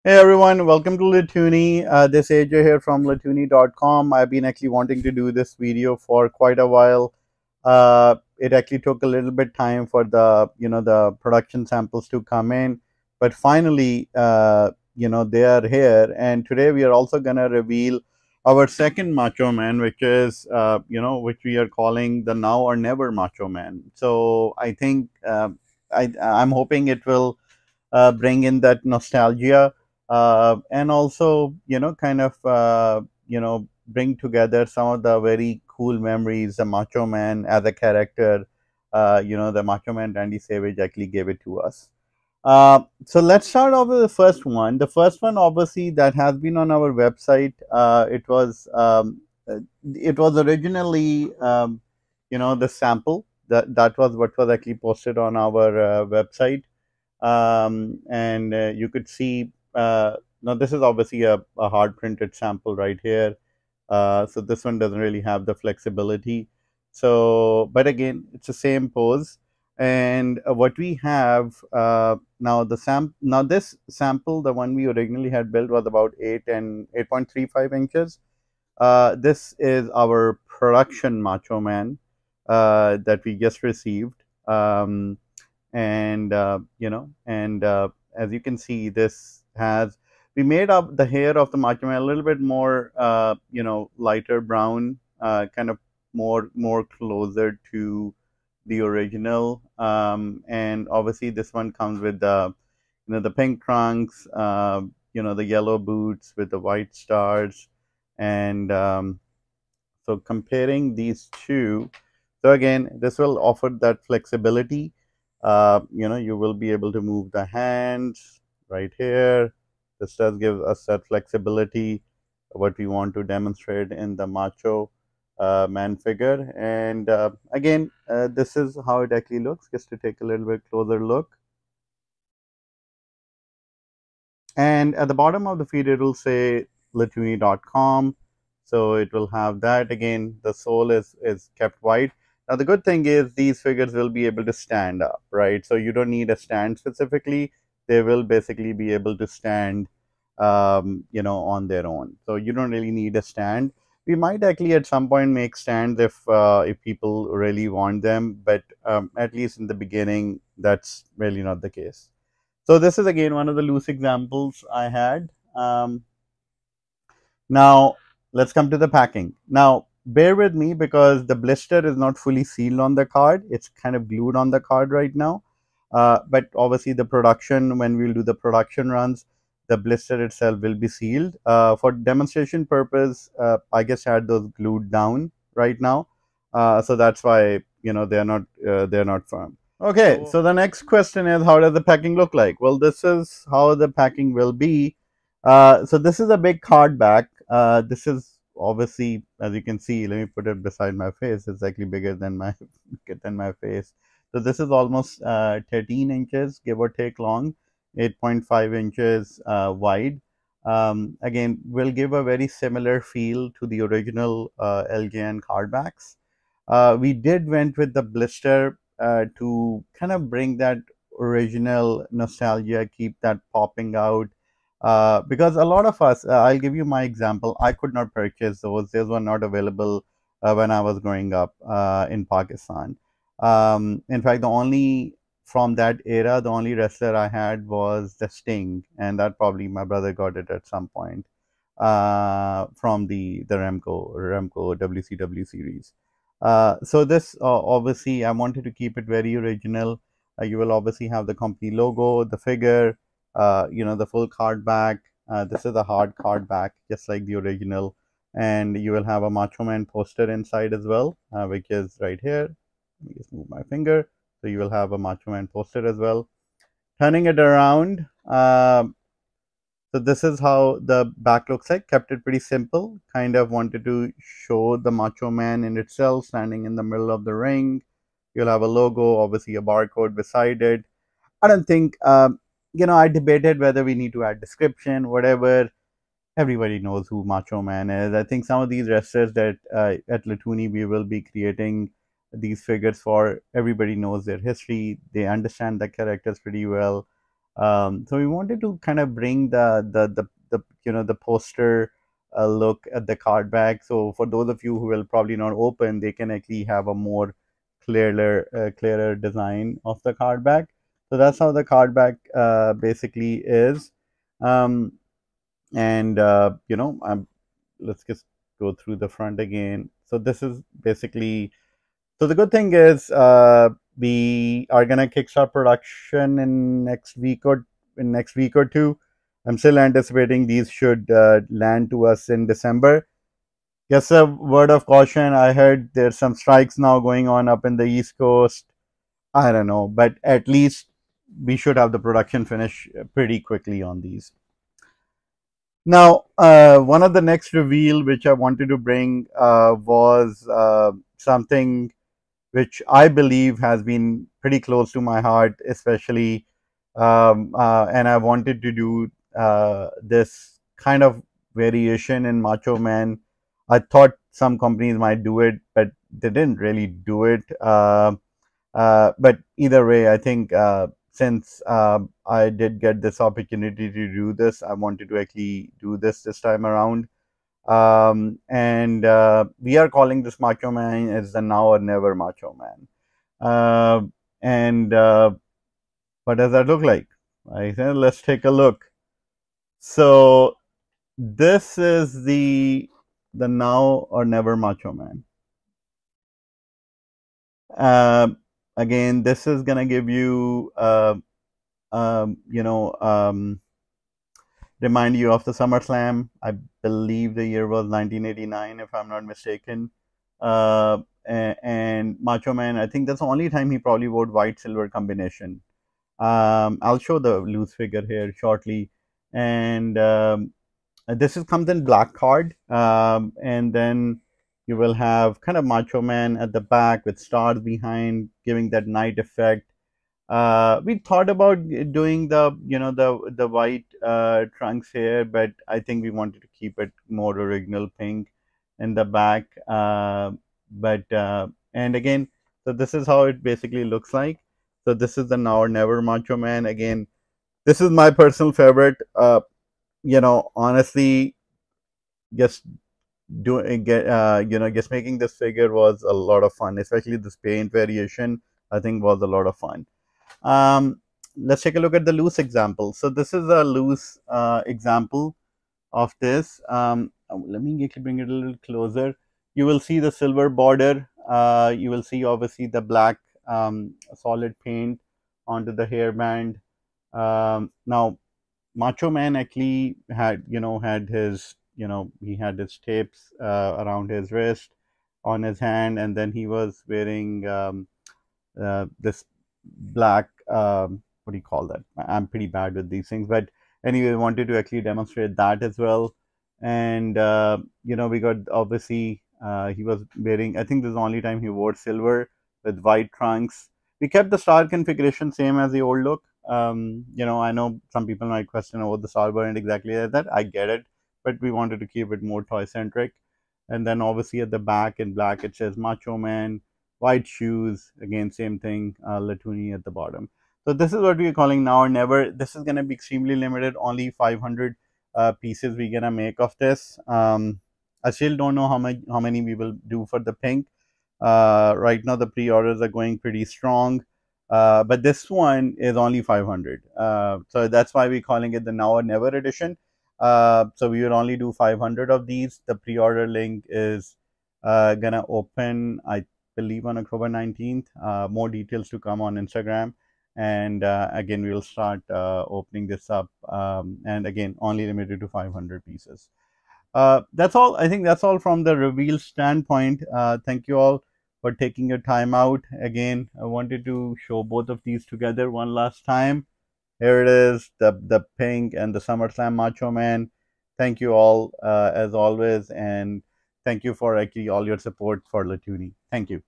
Hey everyone, welcome to Latoonie. This is AJ here from Latoonie.com. I've been actually wanting to do this video for quite a while. It actually took a little bit time for the production samples to come in, but finally, they are here. And today we are also gonna reveal our second Macho Man, which is which we are calling the Now or Never Macho Man. So I think I'm hoping it will bring in that nostalgia and also kind of bring together some of the very cool memories the Macho Man as a character. The Macho Man Randy Savage actually gave it to us. So let's start off with the first one. The first one, obviously, that has been on our website. It was originally the sample that was what was actually posted on our website, and you could see now this is obviously a hard printed sample right here. So this one doesn't really have the flexibility, so but again it's the same pose. And what we have now, this sample, the one we originally had built, was about 8.35 inches. This is our production Macho Man that we just received. And as you can see, this has we made up the hair of the Macho Man a little bit more lighter brown, kind of more closer to the original. And obviously this one comes with the pink trunks, the yellow boots with the white stars. And so comparing these two, so again, this will offer that flexibility. You will be able to move the hands right here. This does give us that flexibility, what we want to demonstrate in the Macho Man figure. And again, this is how it actually looks, just to take a little bit closer look. And at the bottom of the feed, it will say Latoonie.com. So it will have that. Again, the sole is kept white. Now, the good thing is these figures will be able to stand up, right? So you don't need a stand specifically. They will basically be able to stand, on their own. So you don't really need a stand. We might actually at some point make stands if people really want them, but at least in the beginning, that's really not the case. So this is again one of the loose examples I had. Now let's come to the packing. Now bear with me because the blister is not fully sealed on the card. It's kind of glued on the card right now. But obviously the production, when we'll do the production runs, the blister itself will be sealed. For demonstration purpose, I guess I had those glued down right now. So that's why they're not firm. Okay, so the next question is, how does the packing look like? Well, this is how the packing will be. So this is a big card back. This is obviously, as you can see, let me put it beside my face. It's actually bigger than my than my face. So this is almost 13 inches, give or take, long, 8.5 inches wide. Again, will give a very similar feel to the original LJN card backs. We did went with the blister to kind of bring that original nostalgia, keep that popping out. Because a lot of us, I'll give you my example. I could not purchase those; those were not available when I was growing up in Pakistan. In fact, the only from that era, the only wrestler I had was the Sting, and that probably my brother got it at some point from the Remco WCW series. So this obviously I wanted to keep it very original. You will obviously have the company logo, the figure, the full card back. This is a hard card back, just like the original, and you will have a Macho Man poster inside as well, which is right here. Let me just move my finger. So you will have a Macho Man poster as well. Turning it around, so this is how the back looks like. Kept it pretty simple. Kind of wanted to show the Macho Man in itself standing in the middle of the ring. You'll have a logo, obviously a barcode beside it. I don't think, I debated whether we need to add description, whatever. Everybody knows who Macho Man is. I think some of these wrestlers that at Latoonie we will be creating these figures for, everybody knows their history. They understand the characters pretty well. So we wanted to kind of bring the the poster look at the card back. So for those of you who will probably not open, they can actually have a more clearer design of the card back. So that's how the card back basically is. Um, and let's just go through the front again. So this is basically, so the good thing is we are gonna kickstart production in next week or two. I'm still anticipating these should land to us in December. Just a word of caution, I heard there's some strikes now going on up in the East Coast. I don't know, but at least we should have the production finish pretty quickly on these. Now, one of the next reveal which I wanted to bring was something which I believe has been pretty close to my heart, especially, and I wanted to do this kind of variation in Macho Man. I thought some companies might do it, but they didn't really do it. But either way, I think since I did get this opportunity to do this, I wanted to actually do this time around. And we are calling this Macho Man as the now or never Macho Man. Uh, and what does that look like? I said, let's take a look. So this is the now or never Macho Man. Uh, Again, this is gonna give you um, you know, um, remind you of the SummerSlam. I believe the year was 1989, if I'm not mistaken. And Macho Man, I think that's the only time he probably wore white silver combination. I'll show the loose figure here shortly. And this is comes in black card. And then you will have kind of Macho Man at the back with stars behind, giving that night effect. We thought about doing the white trunks here, but I think we wanted to keep it more original pink in the back. But and again, so this is how it basically looks like. So this is the now or never Macho Man. Again, this is my personal favorite. Honestly, just doing get just making this figure was a lot of fun, especially this paint variation. I think was a lot of fun. um, let's take a look at the loose example. So this is a loose example of this. Let me actually bring it a little closer. You will see the silver border. You will see obviously the black solid paint onto the hairband. Now, Macho Man actually had his, he had his tapes around his wrist, on his hand, and then he was wearing this black, what do you call that? I'm pretty bad with these things, but anyway, I wanted to actually demonstrate that as well. And we got obviously he was wearing, I think this is the only time he wore silver with white trunks. We kept the star configuration same as the old look. I know some people might question about the star weren't exactly like that. I get it, but we wanted to keep it more toy centric. And then obviously at the back in black it says Macho Man, white shoes, again same thing, Latoonie at the bottom. So this is what we are calling now or never. This is going to be extremely limited, only 500 pieces we're going to make of this. I still don't know how many we will do for the pink. Right now the pre-orders are going pretty strong, but this one is only 500. So that's why we're calling it the now or never edition. So we will only do 500 of these. The pre-order link is gonna open, I believe, on October 19th. More details to come on Instagram. And again, we will start opening this up. And again, only limited to 500 pieces. That's all. I think that's all from the reveal standpoint. Thank you all for taking your time out. Again, I wanted to show both of these together one last time. Here it is, the pink and the SummerSlam Macho Man. Thank you all as always, and thank you for actually all your support for Latoonie. Thank you.